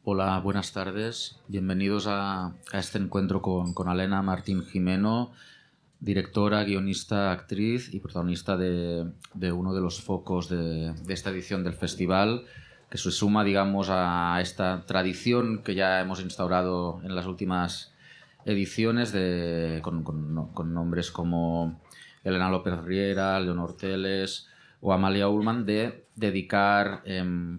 Hola, buenas tardes. Bienvenidos a este encuentro con Elena Martín Gimeno, directora, guionista, actriz y protagonista de uno de los focos de esta edición del festival, que se suma, digamos, a esta tradición que ya hemos instaurado en las últimas ediciones con nombres como Elena López Riera, Leonor Teles o Amalia Ullman, de dedicar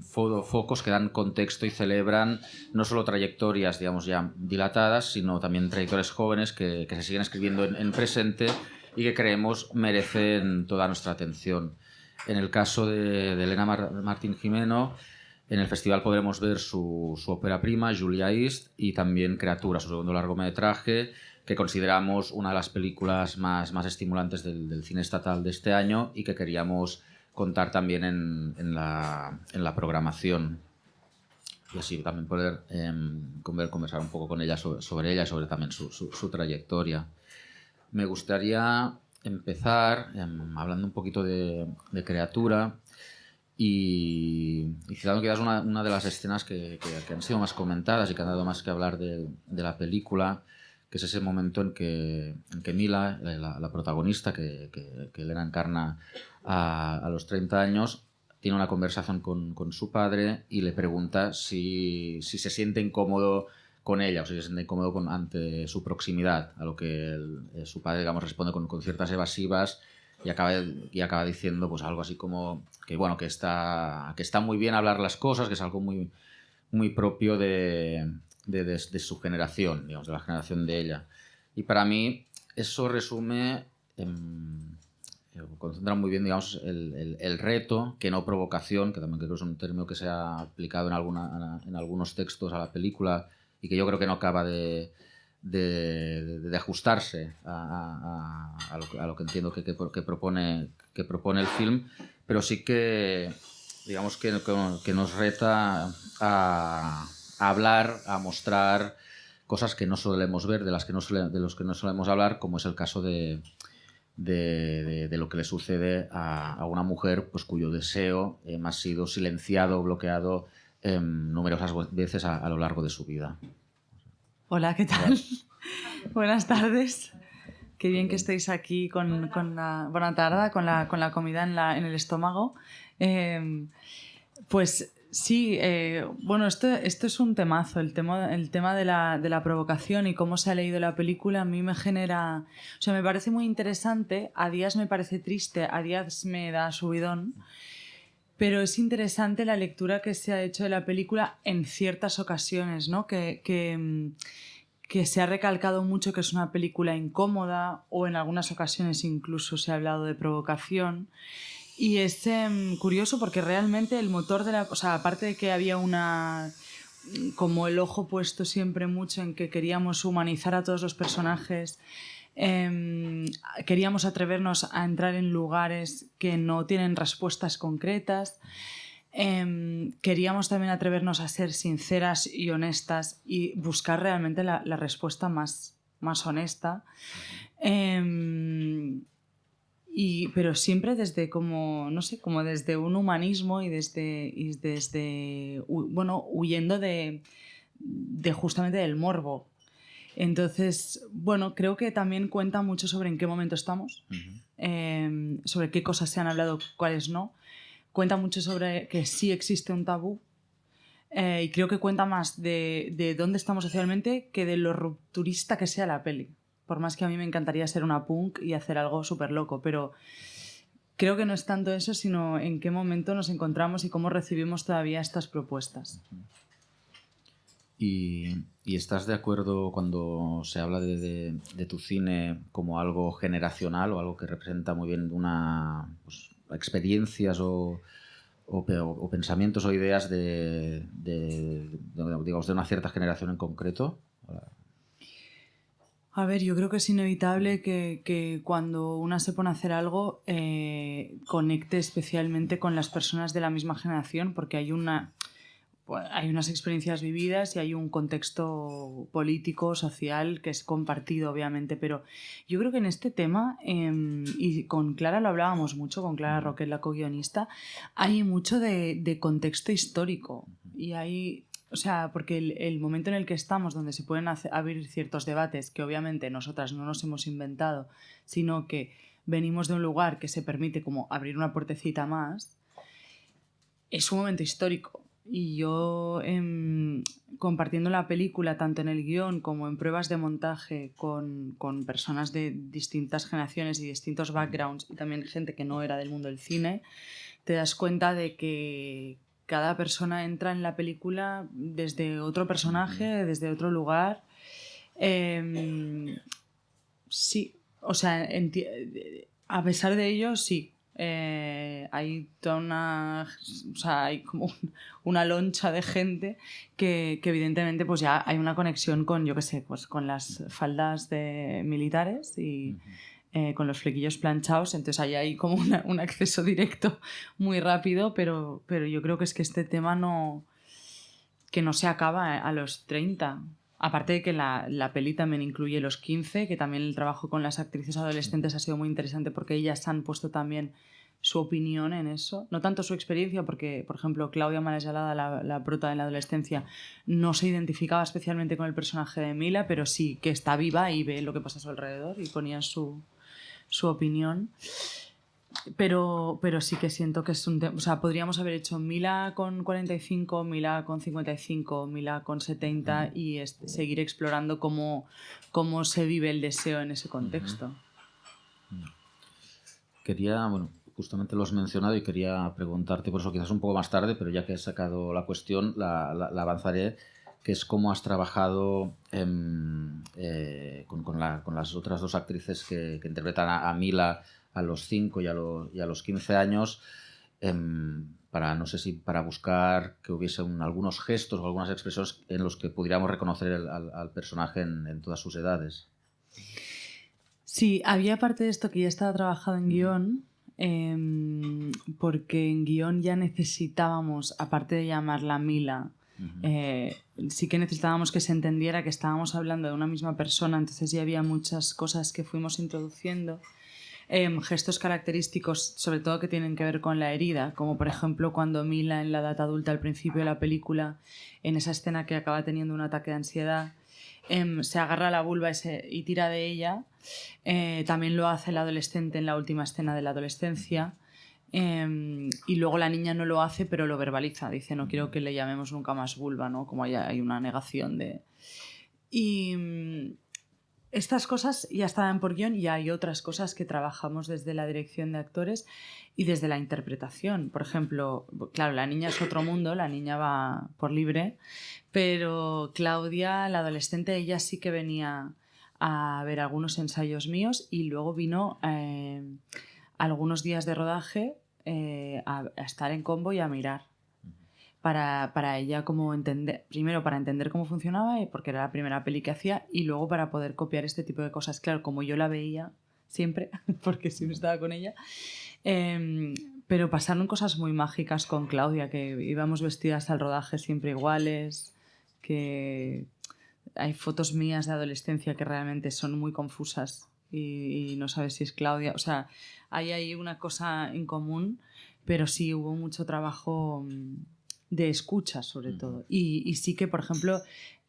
focos que dan contexto y celebran no solo trayectorias, digamos, ya dilatadas, sino también trayectorias jóvenes que se siguen escribiendo en presente y que creemos merecen toda nuestra atención. En el caso de Elena Martín Gimeno, en el festival podremos ver su ópera prima, Julia East, y también Criatura, su segundo largometraje, que consideramos una de las películas más estimulantes del cine estatal de este año y que queríamos contar también en la programación. Y así también poder conversar un poco con ella sobre ella y sobre también su trayectoria. Me gustaría empezar hablando un poquito de Criatura y citando quizás una de las escenas que han sido más comentadas y que han dado más que hablar de la película, que es ese momento en que Mila, la protagonista que Elena encarna a los 30 años, tiene una conversación con su padre y le pregunta si se siente incómodo con ella o si se siente incómodo ante su proximidad, a lo que su padre, digamos, responde con ciertas evasivas y acaba diciendo pues algo así como que, bueno, que está muy bien hablar las cosas, que es algo muy, muy propio de su generación, digamos, de la generación de ella. Y para mí eso resume, concentra muy bien, digamos, el reto, que no provocación, que también creo que es un término que se ha aplicado en algunos textos a la película y que yo creo que no acaba de ajustarse a lo que entiendo que propone el film, pero sí que, digamos, que nos reta a hablar, a mostrar cosas que no solemos ver, de los que no solemos hablar, como es el caso de lo que le sucede a una mujer pues, cuyo deseo ha sido silenciado o bloqueado numerosas veces a lo largo de su vida. Hola, ¿qué tal? Buenas tardes. Qué bien que estéis aquí con la buena tarde, con la comida en el estómago. Pues sí, bueno, esto es un temazo, el tema de la provocación y cómo se ha leído la película a mí me genera... O sea, me parece muy interesante, a días me parece triste, a días me da subidón, pero es interesante la lectura que se ha hecho de la película en ciertas ocasiones, ¿no? Que se ha recalcado mucho que es una película incómoda o en algunas ocasiones incluso se ha hablado de provocación. Y es curioso porque realmente el motor de la... O sea, aparte de que había como el ojo puesto siempre mucho en que queríamos humanizar a todos los personajes, queríamos atrevernos a entrar en lugares que no tienen respuestas concretas. Queríamos también atrevernos a ser sinceras y honestas y buscar realmente la respuesta más honesta. Pero siempre desde como, no sé, como desde un humanismo y desde bueno, huyendo de justamente del morbo. Entonces, bueno, creo que también cuenta mucho sobre en qué momento estamos, sobre qué cosas se han hablado, cuáles no. Cuenta mucho sobre que sí existe un tabú y creo que cuenta más de dónde estamos socialmente que de lo rupturista que sea la peli. Por más que a mí me encantaría ser una punk y hacer algo súper loco, pero creo que no es tanto eso, sino en qué momento nos encontramos y cómo recibimos todavía estas propuestas. ¿Y estás de acuerdo cuando se habla de tu cine como algo generacional o algo que representa muy bien pues, experiencias o pensamientos o ideas digamos, de una cierta generación en concreto? A ver, yo creo que es inevitable que cuando una se pone a hacer algo conecte especialmente con las personas de la misma generación, porque hay unas experiencias vividas y hay un contexto político, social, que es compartido, obviamente, pero yo creo que en este tema, y con Clara lo hablábamos mucho, con Clara Roquet, la co-guionista, hay mucho de contexto histórico y hay O sea, porque el momento en el que estamos, donde se pueden abrir ciertos debates que obviamente nosotras no nos hemos inventado, sino que venimos de un lugar que se permite como abrir una puertecita más, es un momento histórico. Y yo, compartiendo la película, tanto en el guión como en pruebas de montaje, con personas de distintas generaciones y distintos backgrounds, y también gente que no era del mundo del cine, te das cuenta de que cada persona entra en la película desde otro personaje, desde otro lugar. Sí, o sea, a pesar de ello, sí. Hay toda una, o sea, hay como una loncha de gente que evidentemente pues ya hay una conexión con, yo qué sé, pues con las faldas de militares y con los flequillos planchados, entonces ahí hay como un acceso directo muy rápido, pero yo creo que es que este tema que no se acaba a los 30. Aparte de que la peli también incluye los 15, que también el trabajo con las actrices adolescentes ha sido muy interesante porque ellas han puesto también su opinión en eso. No tanto su experiencia, porque, por ejemplo, Claudia Malayalada, la prota de la adolescencia, no se identificaba especialmente con el personaje de Mila, pero sí que está viva y ve lo que pasa a su alrededor y ponía su opinión. Pero sí que siento que es un tema. O sea, podríamos haber hecho Mila con 45, Mila con 55, Mila con 70 y seguir explorando cómo se vive el deseo en ese contexto. Quería, bueno, justamente lo has mencionado y quería preguntarte por eso quizás un poco más tarde, pero ya que has sacado la cuestión, la avanzaré, que es cómo has trabajado con las otras dos actrices que interpretan a Mila a los 5 y a los 15 años, para, no sé si para buscar que hubiese algunos gestos o algunas expresiones en los que pudiéramos reconocer al personaje en todas sus edades. Sí, había parte de esto que ya estaba trabajado en guión, porque en guión ya necesitábamos, aparte de llamarla Mila, sí que necesitábamos que se entendiera que estábamos hablando de una misma persona, entonces ya había muchas cosas que fuimos introduciendo. Gestos característicos, sobre todo que tienen que ver con la herida, como por ejemplo cuando Mila en la edad adulta al principio de la película, en esa escena que acaba teniendo un ataque de ansiedad, se agarra a la vulva y tira de ella. También lo hace el adolescente en la última escena de la adolescencia. Y luego la niña no lo hace, pero lo verbaliza. Dice, no quiero que le llamemos nunca más vulva, ¿no? Como hay una negación de... Y estas cosas ya estaban por guión y hay otras cosas que trabajamos desde la dirección de actores y desde la interpretación. Por ejemplo, claro, la niña es otro mundo, la niña va por libre, pero Claudia, la adolescente, ella sí que venía a ver algunos ensayos míos y luego vino algunos días de rodaje a estar en combo y a mirar. Para ella como entender, primero para entender cómo funcionaba, porque era la primera peli que hacía, y luego para poder copiar este tipo de cosas. Claro, como yo la veía siempre, porque siempre estaba con ella, pero pasaron cosas muy mágicas con Claudia, que íbamos vestidas al rodaje siempre iguales, que hay fotos mías de adolescencia que realmente son muy confusas y no sabes si es Claudia. O sea, hay ahí una cosa en común, pero sí hubo mucho trabajo de escucha, sobre todo. Y sí que, por ejemplo,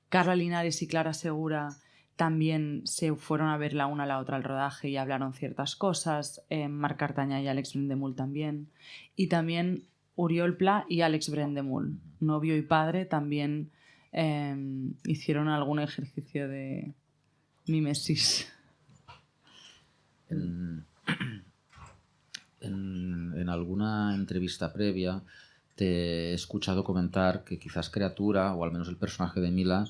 Carla Linares y Clara Segura también se fueron a ver la una a la otra al rodaje y hablaron ciertas cosas. Marc Artaña y Alex Brendemul también. Y también Oriol Pla y Alex Brendemul, novio y padre, también hicieron algún ejercicio de mimesis. En alguna entrevista previa te he escuchado comentar que quizás Criatura, o al menos el personaje de Mila,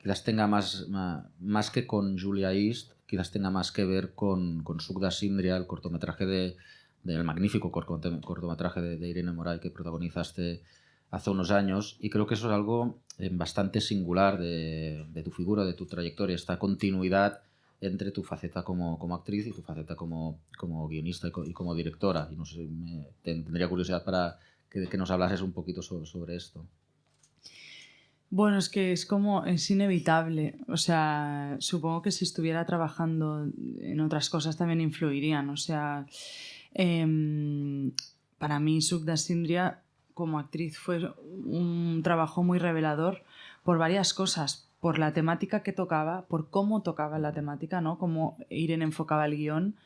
quizás tenga más que con Julia East, quizás tenga más que ver con Sugda Sindria, el cortometraje del magnífico cortometraje de Irene Moray que protagonizaste hace unos años, y creo que eso es algo bastante singular de tu figura, de tu trayectoria, esta continuidad entre tu faceta como actriz y tu faceta como guionista y como directora. Y no sé, tendría curiosidad para que nos hablases un poquito sobre esto. Bueno, es que es inevitable. O sea, supongo que si estuviera trabajando en otras cosas también influirían. O sea, para mí Sugda Sindria como actriz fue un trabajo muy revelador por varias cosas, por la temática que tocaba, por cómo tocaba la temática, ¿no? Cómo Irene enfocaba el guión,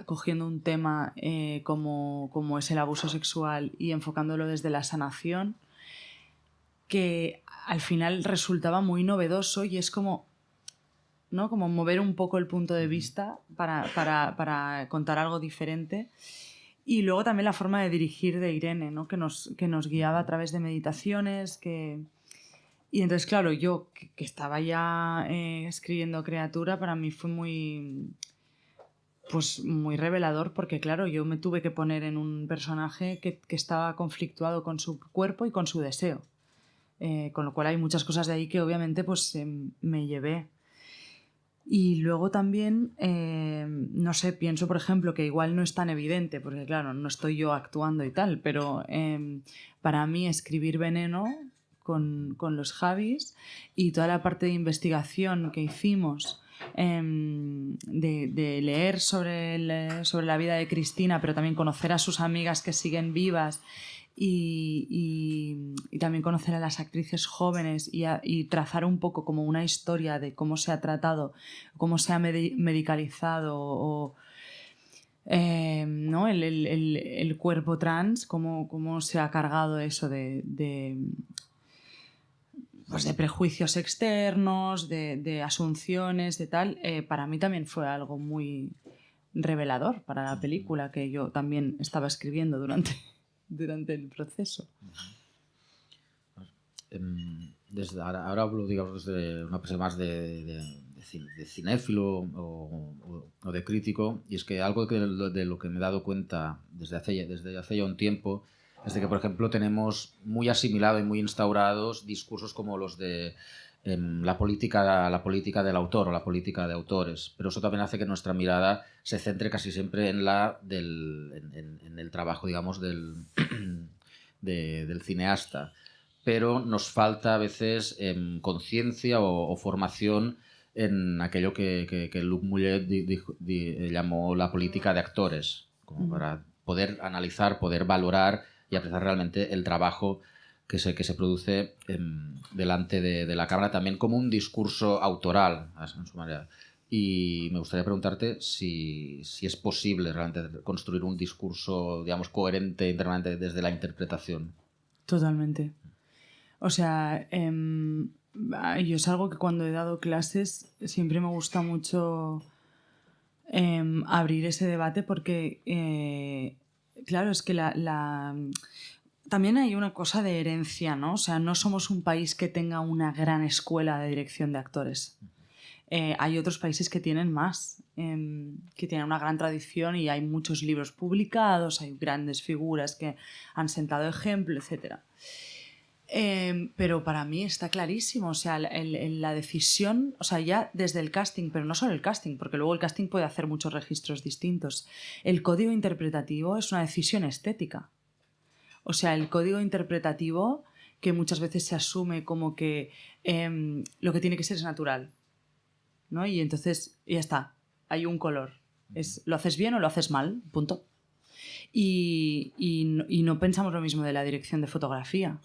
cogiendo un tema como es el abuso sexual y enfocándolo desde la sanación, que al final resultaba muy novedoso y es como, ¿no? Como mover un poco el punto de vista para contar algo diferente. Y luego también la forma de dirigir de Irene, ¿no? que nos guiaba a través de meditaciones. Y entonces, claro, yo que estaba ya escribiendo Criatura, para mí fue muy revelador porque, claro, yo me tuve que poner en un personaje que estaba conflictuado con su cuerpo y con su deseo. Con lo cual hay muchas cosas de ahí que obviamente pues me llevé. Y luego también, no sé, pienso por ejemplo que igual no es tan evidente, porque claro, no estoy yo actuando y tal, pero para mí escribir Veneno con los Javis y toda la parte de investigación que hicimos, de leer sobre la vida de Cristina, pero también conocer a sus amigas que siguen vivas y también conocer a las actrices jóvenes y trazar un poco como una historia de cómo se ha tratado, cómo se ha medicalizado ¿no? el cuerpo trans, cómo se ha cargado eso pues de prejuicios externos, de asunciones, de tal. Para mí también fue algo muy revelador para la película que yo también estaba escribiendo durante el proceso. Ahora hablo, digamos, desde una persona más de cinéfilo o de crítico, y es que algo de lo que me he dado cuenta desde hace ya un tiempo es de que, por ejemplo, tenemos muy asimilado y muy instaurados discursos como los de la política del autor o la política de autores, pero eso también hace que nuestra mirada se centre casi siempre en el trabajo, digamos, del cineasta, pero nos falta a veces conciencia o formación en aquello que Luc Mullet llamó la política de actores, como para poder analizar, poder valorar y apreciar realmente el trabajo que se produce delante de la cámara, también como un discurso autoral en su manera. Y me gustaría preguntarte si es posible realmente construir un discurso, digamos, coherente internamente desde la interpretación. Totalmente. O sea, yo es algo que cuando he dado clases siempre me gusta mucho abrir ese debate porque, claro, es que también hay una cosa de herencia, ¿no? O sea, no somos un país que tenga una gran escuela de dirección de actores. Hay otros países que tienen más, que tienen una gran tradición y hay muchos libros publicados, hay grandes figuras que han sentado ejemplo, etc. Pero para mí está clarísimo, o sea, la decisión, o sea, ya desde el casting, pero no solo el casting, porque luego el casting puede hacer muchos registros distintos. El código interpretativo es una decisión estética. O sea, el código interpretativo que muchas veces se asume como que lo que tiene que ser es natural, ¿no? Y entonces ya está, hay un color. ¿Lo haces bien o lo haces mal? Punto. Y no pensamos lo mismo de la dirección de fotografía.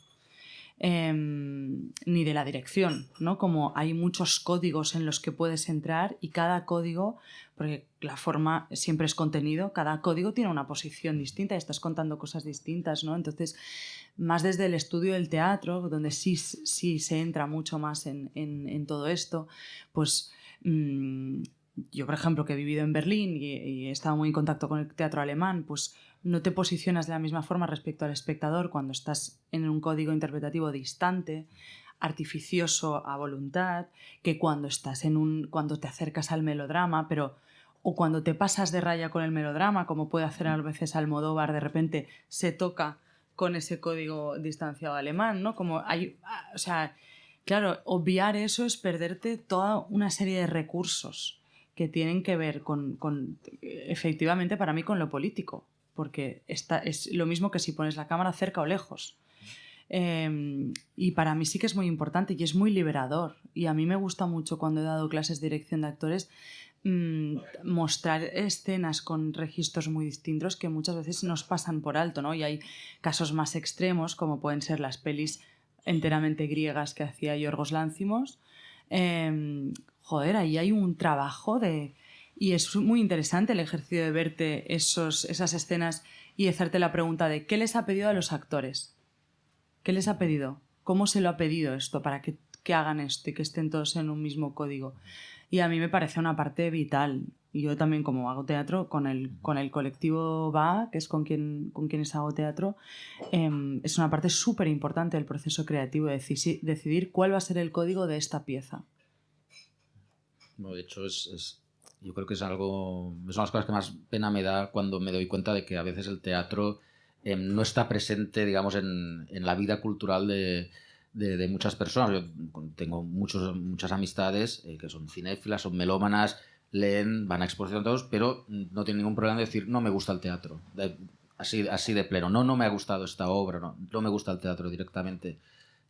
Ni de la dirección, ¿no? Como hay muchos códigos en los que puedes entrar y cada código, porque la forma siempre es contenido, cada código tiene una posición distinta y estás contando cosas distintas, ¿no? Entonces, más desde el estudio del teatro, donde sí se entra mucho más en todo esto, pues yo, por ejemplo, que he vivido en Berlín y he estado muy en contacto con el teatro alemán, pues no te posicionas de la misma forma respecto al espectador cuando estás en un código interpretativo distante, artificioso a voluntad, que cuando estás cuando te acercas al melodrama, o cuando te pasas de raya con el melodrama, como puede hacer a veces Almodóvar, de repente se toca con ese código distanciado alemán, ¿no? Como o sea, claro, obviar eso es perderte toda una serie de recursos que tienen que ver efectivamente, para mí, con lo político. Porque es lo mismo que si pones la cámara cerca o lejos. Y para mí sí que es muy importante y es muy liberador. Y a mí me gusta mucho cuando he dado clases de dirección de actores mostrar escenas con registros muy distintos que muchas veces nos pasan por alto, ¿no? Y hay casos más extremos, como pueden ser las pelis enteramente griegas que hacía Yorgos Lanthimos. Joder, ahí hay un trabajo de... Y es muy interesante el ejercicio de verte esas escenas y hacerte la pregunta de ¿qué les ha pedido a los actores? ¿Qué les ha pedido? ¿Cómo se lo ha pedido esto para que hagan esto y que estén todos en un mismo código? Y a mí me parece una parte vital. Y yo también, como hago teatro, con el colectivo VA, que es con quienes hago teatro, es una parte súper importante del proceso creativo, de decidir cuál va a ser el código de esta pieza. Bueno, de hecho, yo creo que es una de las cosas que más pena me da cuando me doy cuenta de que a veces el teatro no está presente, digamos, en la vida cultural de muchas personas. Yo tengo muchas amistades que son cinéfilas, son melómanas, leen, van a exposición todos, pero no tienen ningún problema de decir no me gusta el teatro. Así de pleno. No me ha gustado esta obra, no me gusta el teatro directamente.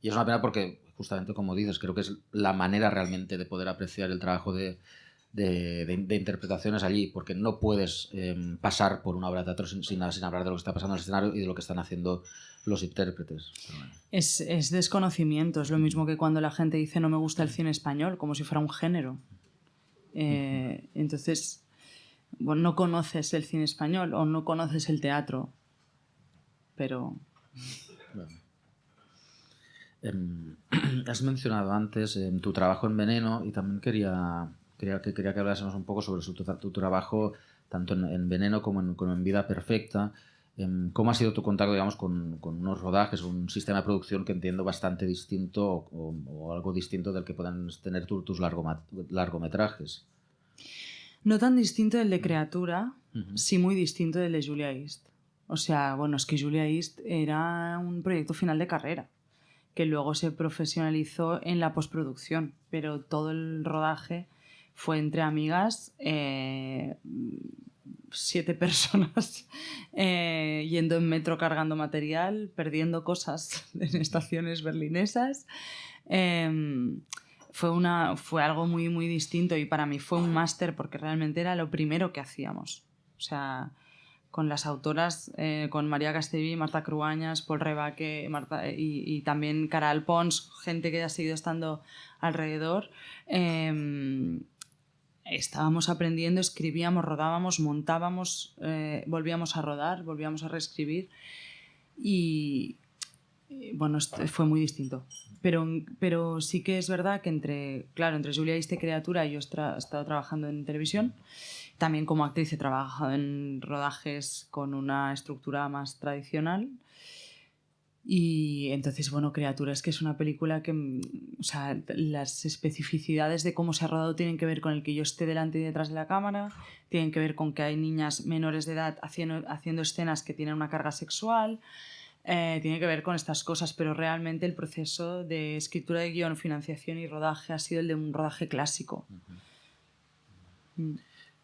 Y es una pena porque, justamente como dices, creo que es la manera realmente de poder apreciar el trabajo de interpretaciones allí, porque no puedes pasar por una obra de teatro sin hablar de lo que está pasando en el escenario y de lo que están haciendo los intérpretes. Bueno. Es desconocimiento, es lo mismo que cuando la gente dice no me gusta el cine español, como si fuera un género. Entonces, bueno, no conoces el cine español o no conoces el teatro, pero... Bueno. Has mencionado antes tu trabajo en Veneno y también quería que hablásemos un poco sobre tu trabajo tanto en Veneno como en Vida Perfecta. ¿Cómo ha sido tu contacto, digamos, con unos rodajes, un sistema de producción que entiendo bastante distinto o algo distinto del que puedan tener tus largometrajes? No tan distinto del de Creatura, sí muy distinto del de Julia East. O sea, bueno, es que Julia East era un proyecto final de carrera que luego se profesionalizó en la postproducción, pero todo el rodaje fue entre amigas, 7 personas yendo en metro cargando material, perdiendo cosas en estaciones berlinesas. Fue algo muy, muy distinto y para mí fue un máster porque realmente era lo primero que hacíamos. O sea, con las autoras, con María Castellví, Marta Cruañas, Paul Rebaque y también Caral Pons, gente que ha seguido estando alrededor. Estábamos aprendiendo, escribíamos, rodábamos, montábamos, volvíamos a rodar, volvíamos a reescribir y bueno, fue muy distinto. Pero sí que es verdad que entre Julia East y Creatura yo he estado trabajando en televisión. También como actriz he trabajado en rodajes con una estructura más tradicional. Y entonces, bueno, Criatura es que es una película que, o sea, las especificidades de cómo se ha rodado tienen que ver con el que yo esté delante y detrás de la cámara, tienen que ver con que hay niñas menores de edad haciendo escenas que tienen una carga sexual, tiene que ver con estas cosas, pero realmente el proceso de escritura de guión, financiación y rodaje ha sido el de un rodaje clásico.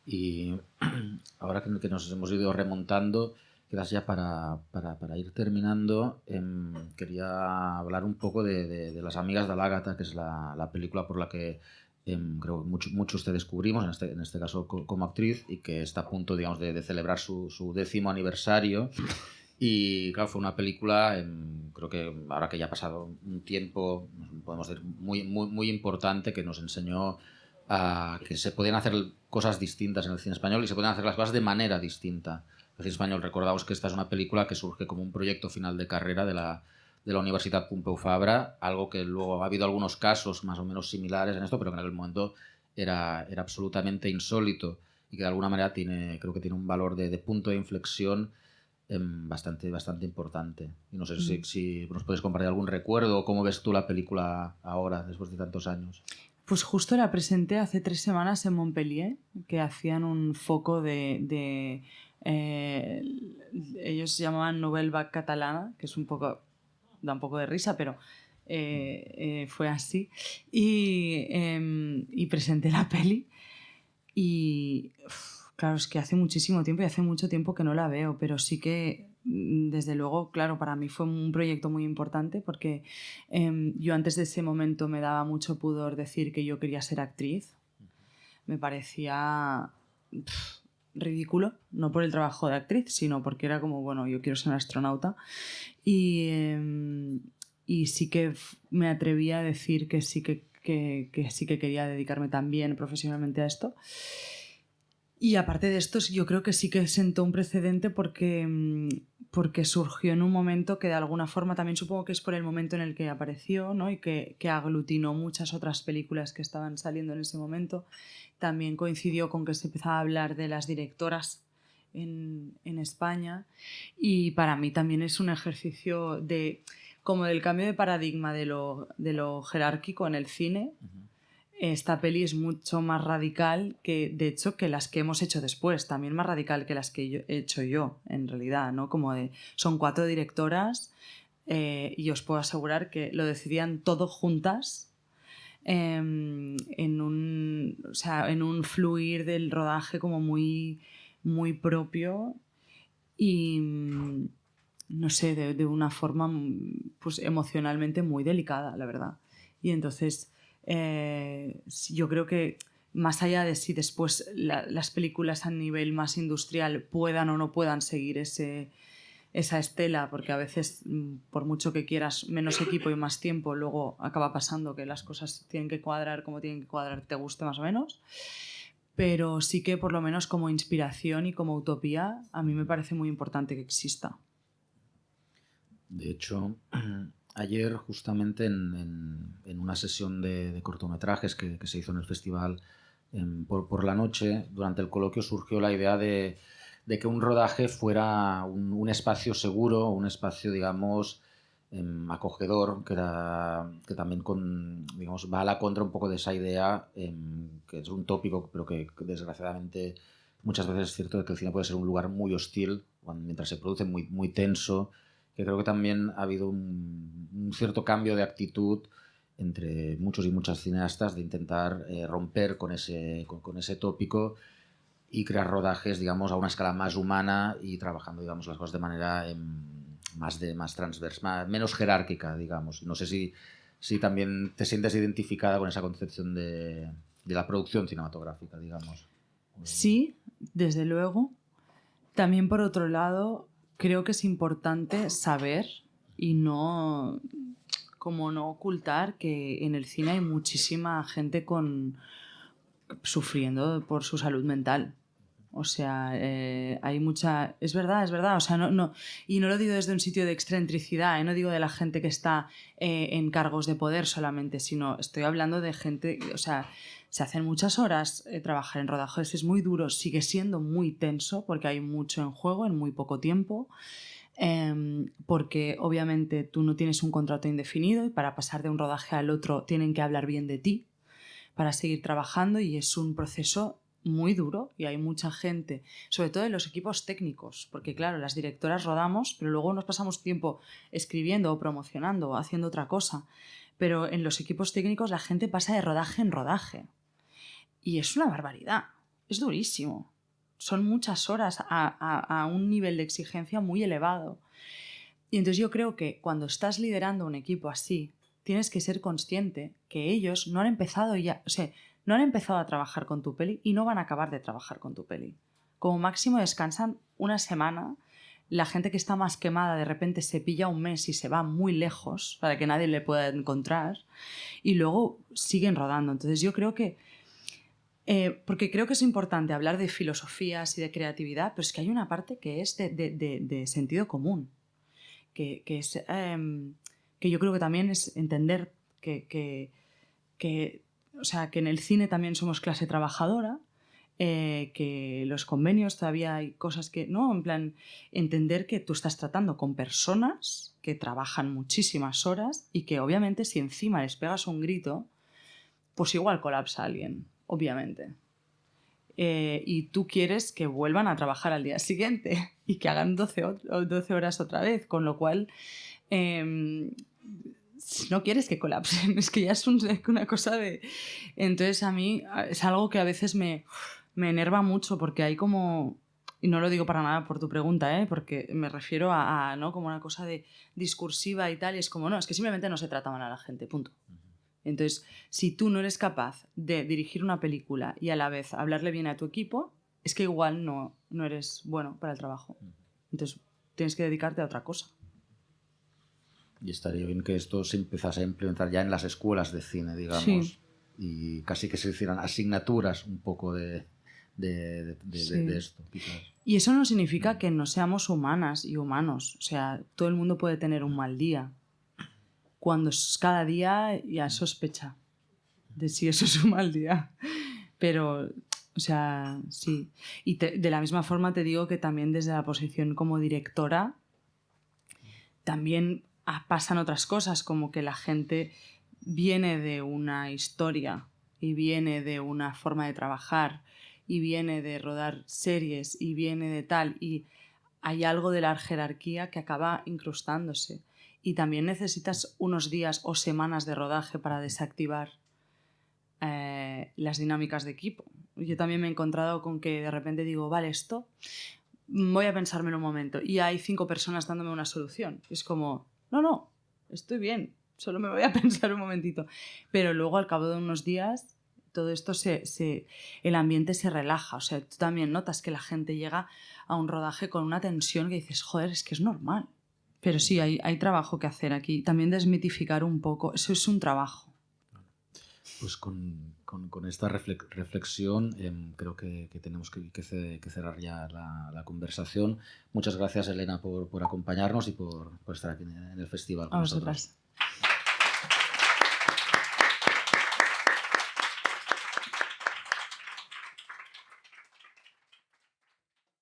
Y ahora que nos hemos ido remontando, quizás ya para ir terminando, quería hablar un poco de Las amigas de l'Àgata, que es la película por la que creo que muchos te descubrimos, en este caso como actriz, y que está a punto, digamos, de celebrar su 10º aniversario. Y claro, fue una película, creo que ahora que ya ha pasado un tiempo, podemos decir, muy, muy, muy importante, que nos enseñó a que se podían hacer cosas distintas en el cine español y se podían hacer las cosas de manera distinta. El cine español, recordamos que esta es una película que surge como un proyecto final de carrera de la Universitat Pompeu Fabra, algo que luego ha habido algunos casos más o menos similares en esto, pero que en aquel momento era absolutamente insólito y que de alguna manera creo que tiene un valor de punto de inflexión bastante importante. Y no sé si nos puedes compartir algún recuerdo o cómo ves tú la película ahora, después de tantos años. Pues justo la presenté hace 3 semanas en Montpellier, que hacían un foco de ellos se llamaban Nouvelle Vague Catalana, que es da un poco de risa, pero fue así. Y presenté la peli y claro, es que hace muchísimo tiempo y hace mucho tiempo que no la veo, pero sí que desde luego, claro, para mí fue un proyecto muy importante porque yo antes de ese momento me daba mucho pudor decir que yo quería ser actriz. me parecía ridículo, no por el trabajo de actriz, sino porque era como, bueno, yo quiero ser astronauta. Y sí que me atreví a decir que sí que sí que quería dedicarme también profesionalmente a esto. Y aparte de esto, yo creo que sí que sentó un precedente porque surgió en un momento que de alguna forma, también supongo que es por el momento en el que apareció, ¿no? Y que aglutinó muchas otras películas que estaban saliendo en ese momento. También coincidió con que se empezaba a hablar de las directoras en España, y para mí también es un ejercicio como del cambio de paradigma de lo jerárquico en el cine. Esta peli es mucho más radical que, de hecho, que las que hemos hecho después, también más radical que las que he hecho yo, en realidad, ¿no? Son 4 directoras, y os puedo asegurar que lo decidían todo juntas, en un fluir del rodaje como muy, muy propio y, no sé, de una forma pues emocionalmente muy delicada, la verdad. Y entonces yo creo que más allá de si después las películas a nivel más industrial puedan o no puedan seguir esa estela, porque a veces, por mucho que quieras menos equipo y más tiempo, luego acaba pasando que las cosas tienen que cuadrar como tienen que cuadrar, te guste más o menos. Pero sí que por lo menos como inspiración y como utopía a mí me parece muy importante que exista. De hecho, ayer justamente en una sesión de cortometrajes que se hizo en el festival por la noche, durante el coloquio surgió la idea de que un rodaje fuera un espacio seguro, un espacio, digamos, acogedor, que también digamos, va a la contra un poco de esa idea, que es un tópico, pero que desgraciadamente muchas veces es cierto de que el cine puede ser un lugar muy hostil, mientras se produce muy, muy tenso, que creo que también ha habido un cierto cambio de actitud entre muchos y muchas cineastas de intentar romper con ese tópico y crear rodajes, digamos, a una escala más humana y trabajando, digamos, las cosas de manera más transversal, menos jerárquica, digamos. No sé si también te sientes identificada con esa concepción de la producción cinematográfica, digamos. Sí, desde luego. También, por otro lado, creo que es importante saber y no ocultar que en el cine hay muchísima gente sufriendo por su salud mental. O sea, hay mucha... Es verdad. O sea, y no lo digo desde un sitio de excentricidad, no digo de la gente que está en cargos de poder solamente, sino estoy hablando de gente... O sea, se hacen muchas horas, trabajar en rodajes es muy duro, sigue siendo muy tenso porque hay mucho en juego en muy poco tiempo, porque obviamente tú no tienes un contrato indefinido y para pasar de un rodaje al otro tienen que hablar bien de ti para seguir trabajando, y es un proceso muy duro y hay mucha gente, sobre todo en los equipos técnicos, porque claro, las directoras rodamos, pero luego nos pasamos tiempo escribiendo o promocionando o haciendo otra cosa, pero en los equipos técnicos la gente pasa de rodaje en rodaje y es una barbaridad, es durísimo, son muchas horas a un nivel de exigencia muy elevado. Y entonces yo creo que cuando estás liderando un equipo así, tienes que ser consciente que ellos no han empezado no han empezado a trabajar con tu peli y no van a acabar de trabajar con tu peli. Como máximo descansan una semana, la gente que está más quemada de repente se pilla un mes y se va muy lejos para que nadie le pueda encontrar y luego siguen rodando. Entonces yo creo que porque creo que es importante hablar de filosofías y de creatividad, pero es que hay una parte que es de sentido común, que yo creo que también es entender que en el cine también somos clase trabajadora, que los convenios todavía hay cosas que, ¿no? En plan, entender que tú estás tratando con personas que trabajan muchísimas horas y que obviamente si encima les pegas un grito, pues igual colapsa alguien, obviamente. Y tú quieres que vuelvan a trabajar al día siguiente y que hagan 12 horas otra vez, con lo cual no quieres que colapsen, es que ya es una cosa de... Entonces a mí es algo que a veces me enerva mucho porque hay como... Y no lo digo para nada por tu pregunta, porque me refiero a ¿no? como una cosa de discursiva y tal, y es como, no, es que simplemente no se trata mal a la gente, punto. Entonces, si tú no eres capaz de dirigir una película y a la vez hablarle bien a tu equipo, es que igual no eres bueno para el trabajo. Entonces, tienes que dedicarte a otra cosa. Y estaría bien que esto se empezase a implementar ya en las escuelas de cine, digamos. Sí. Y casi que se hicieran asignaturas un poco de esto, quizás. Y eso no significa que no seamos humanas y humanos. O sea, todo el mundo puede tener un mal día. Cuando cada día ya sospecha de si eso es un mal día. Pero, o sea, sí. Y de la misma forma te digo que también desde la posición como directora también pasan otras cosas, como que la gente viene de una historia y viene de una forma de trabajar y viene de rodar series y viene de tal, y hay algo de la jerarquía que acaba incrustándose. Y también necesitas unos días o semanas de rodaje para desactivar las dinámicas de equipo. Yo también me he encontrado con que de repente digo, vale, esto voy a pensármelo un momento, y hay 5 personas dándome una solución. Es como, no, estoy bien, solo me voy a pensar un momentito. Pero luego al cabo de unos días todo esto el ambiente se relaja. O sea, tú también notas que la gente llega a un rodaje con una tensión que dices, joder, es que es normal. Pero sí, hay trabajo que hacer aquí. También desmitificar un poco, eso es un trabajo. Pues con esta reflexión creo que tenemos que cerrar ya la conversación. Muchas gracias, Elena, por acompañarnos y por estar aquí en el festival con nosotros.